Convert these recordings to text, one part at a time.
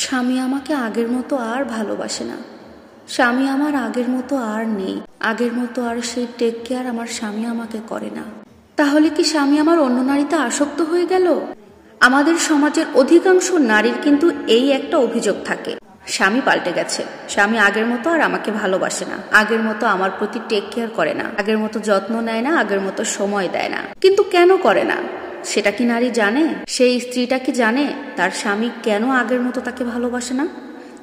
স্বামী আমাকে আগের মতো আর ভালোবাসে না। স্বামী আমার আগের মতো আর নেই। আগের মতো আর সেই টেক কেয়ার আমার স্বামী আমাকে করে না। তাহলে কি স্বামী আমার অন্য নারীতে আসক্ত হয়ে গেল? আমাদের সমাজের অধিকাংশ নারীর কিন্তু এই একটা অভিযোগ থাকে, স্বামী পাল্টে গেছে, স্বামী আগের মতো আর আমাকে ভালোবাসে না, আগের মতো আমার প্রতি টেক কেয়ার করে না, আগের মতো যত্ন নেয় না, আগের মতো সময় দেয় না। কিন্তু কেন করে না সেটা কি নারী জানে? সেই স্ত্রীটা কি জানে তার স্বামী কেন আগের মতো তাকে ভালোবাসে না,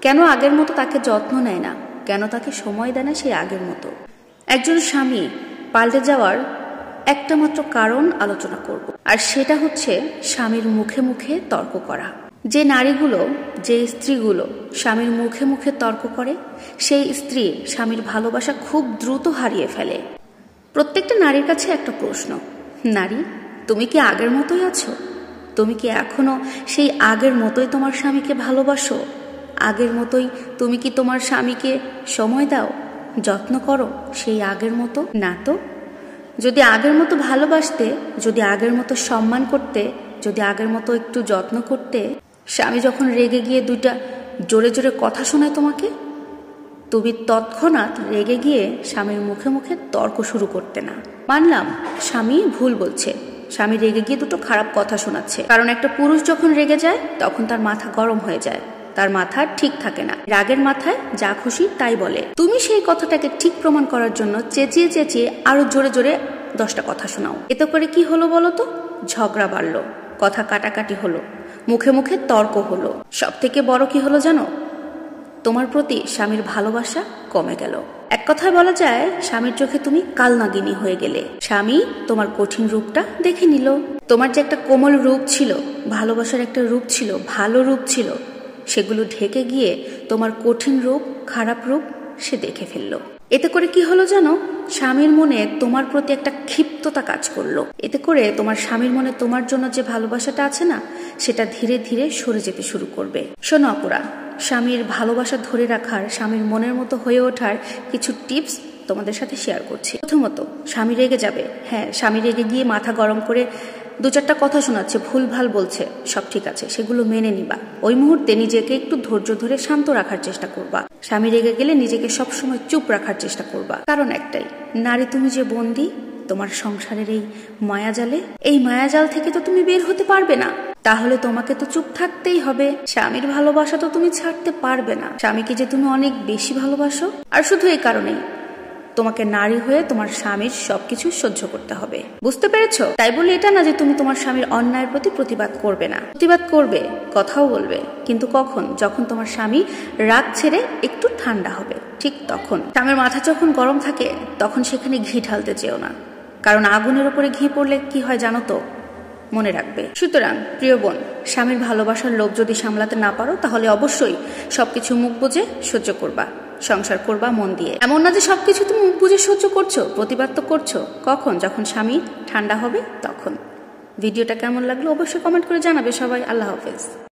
কেন আগের মতো তাকে যত্ন নেয় না, কেন তাকে সময় দেয় না সেই আগের মতো? একজন স্বামী পাল্টে যাওয়ার একটা মাত্র কারণ আলোচনা করব, আর সেটা হচ্ছে স্বামীর মুখে মুখে তর্ক করা। যে নারীগুলো, যে স্ত্রীগুলো স্বামীর মুখে মুখে তর্ক করে, সেই স্ত্রী স্বামীর ভালোবাসা খুব দ্রুত হারিয়ে ফেলে। প্রত্যেকটা নারীর কাছে একটা প্রশ্ন, নারী তুমি কি আগের মতোই আছো? তুমি কি এখনো সেই আগের মতোই তোমার স্বামীকে ভালোবাসো? আগের মতোই তুমি কি তোমার স্বামীকে সময় দাও, যত্ন করো সেই আগের মতো? না তো। যদি আগের মতো ভালোবাসতে, যদি আগের মতো সম্মান করতে, যদি আগের মতো একটু যত্ন করতে, স্বামী যখন রেগে গিয়ে দুইটা জোরে জোরে কথা শোনায় তোমাকে, তুমি তৎক্ষণাৎ রেগে গিয়ে স্বামীর মুখে মুখে তর্ক শুরু করতে না। মানলাম স্বামী ভুল বলছে, স্বামী রেগে গিয়ে দুটো খারাপ কথা শোনাচ্ছে, কারণ একটা পুরুষ যখন রেগে যায় তখন তার মাথা গরম হয়ে যায়, তার মাথা ঠিক থাকে না, রাগের মাথায় যা খুশি তাই বলে। তুমি সেই কথাটাকে ঠিক প্রমাণ করার জন্য চেঁচিয়ে চেঁচিয়ে আরো জোরে জোরে 10টা কথা শোনাও। এতে করে কি হলো বলো তো? ঝগড়া বাড়লো, কথা কাটাকাটি হলো, মুখে মুখে তর্ক হলো। সব থেকে বড় কি হলো জানো? তোমার প্রতি স্বামীর ভালোবাসা কমে গেল। এক কথায় বলা যায় স্বামীর চোখে তুমি কালনাগিনী হয়ে গেলে। স্বামী তোমার কঠিন রূপটা দেখে নিল। তোমার যে একটা কোমল রূপ ছিল, ভালোবাসার একটা রূপ ছিল, ভালো রূপ ছিল, সেগুলো ঢেকে গিয়ে তোমার কঠিন রূপ, খারাপ রূপ সে দেখে ফেললো। এতে করে কি হলো জানো? স্বামীর মনে তোমার প্রতি একটা ক্ষিপ্ততা কাজ করলো। এতে করে তোমার স্বামীর মনে তোমার জন্য যে ভালোবাসাটা আছে না, সেটা ধীরে ধীরে সরে যেতে শুরু করবে। শোনো আপুরা, স্বামীর ভালোবাসা ধরে রাখার, স্বামীর মনের মতো হয়ে ওঠার কিছু টিপস তোমাদের সাথে শেয়ার করছি। প্রথমত, স্বামী রেগে যাবে, হ্যাঁ স্বামী রেগে গিয়ে মাথা গরম করে 2-4টা কথা শোনাচ্ছে, ভুলভাল বলছে, সব ঠিক আছে, সেগুলো মেনে নিবা। ওই মুহূর্তে নিজেকে একটু ধৈর্য ধরে শান্ত রাখার চেষ্টা করবা। স্বামী রেগে গেলে নিজেকে সবসময় চুপ রাখার চেষ্টা করবা। কারণ একটাই, নারী তুমি যে বন্দী তোমার সংসারের এই মায়াজালে, এই মায়াজাল থেকে তো তুমি বের হতে পারবে না। তাহলে তোমাকে তো চুপ থাকতেই হবে। স্বামীর ভালোবাসা তো তুমি ছাড়তে পারবে না। স্বামীকে যে তুমি অনেক বেশি ভালোবাসো, আর শুধু এই কারণেই তোমাকে নারী হয়ে তোমার স্বামীর সবকিছু সহ্য করতে হবে। বুঝতে পেরেছো? তাই বলে এটা না যে তুমি তোমার স্বামীর অন্যায়ের প্রতি প্রতিবাদ করবে না। প্রতিবাদ করবে, কথাও বলবে, কিন্তু কখন? যখন তোমার স্বামী রাগ ছেড়ে একটু ঠান্ডা হবে, ঠিক তখন। স্বামীর মাথা যখন গরম থাকে তখন সেখানে ঘি ঢালতে চেও না, কারণ আগুনের উপরে ঘি পড়লে কি হয় জানো তো? মনে রাখবে। সুতরাং প্রিয় বোন, স্বামীর ভালোবাসার লোভ যদি সামলাতে না পারো, তাহলে অবশ্যই সবকিছু মুখ বুজে সহ্য করবা, সংসার করবা মন দিয়ে। এমন না যে সবকিছু তুমি মুখ বুজে সহ্য করছো, প্রতিবাদ তো করছো। কখন? যখন স্বামী ঠান্ডা হবে তখন। ভিডিওটা কেমন লাগলো অবশ্যই কমেন্ট করে জানাবে সবাই। আল্লাহ হাফেজ।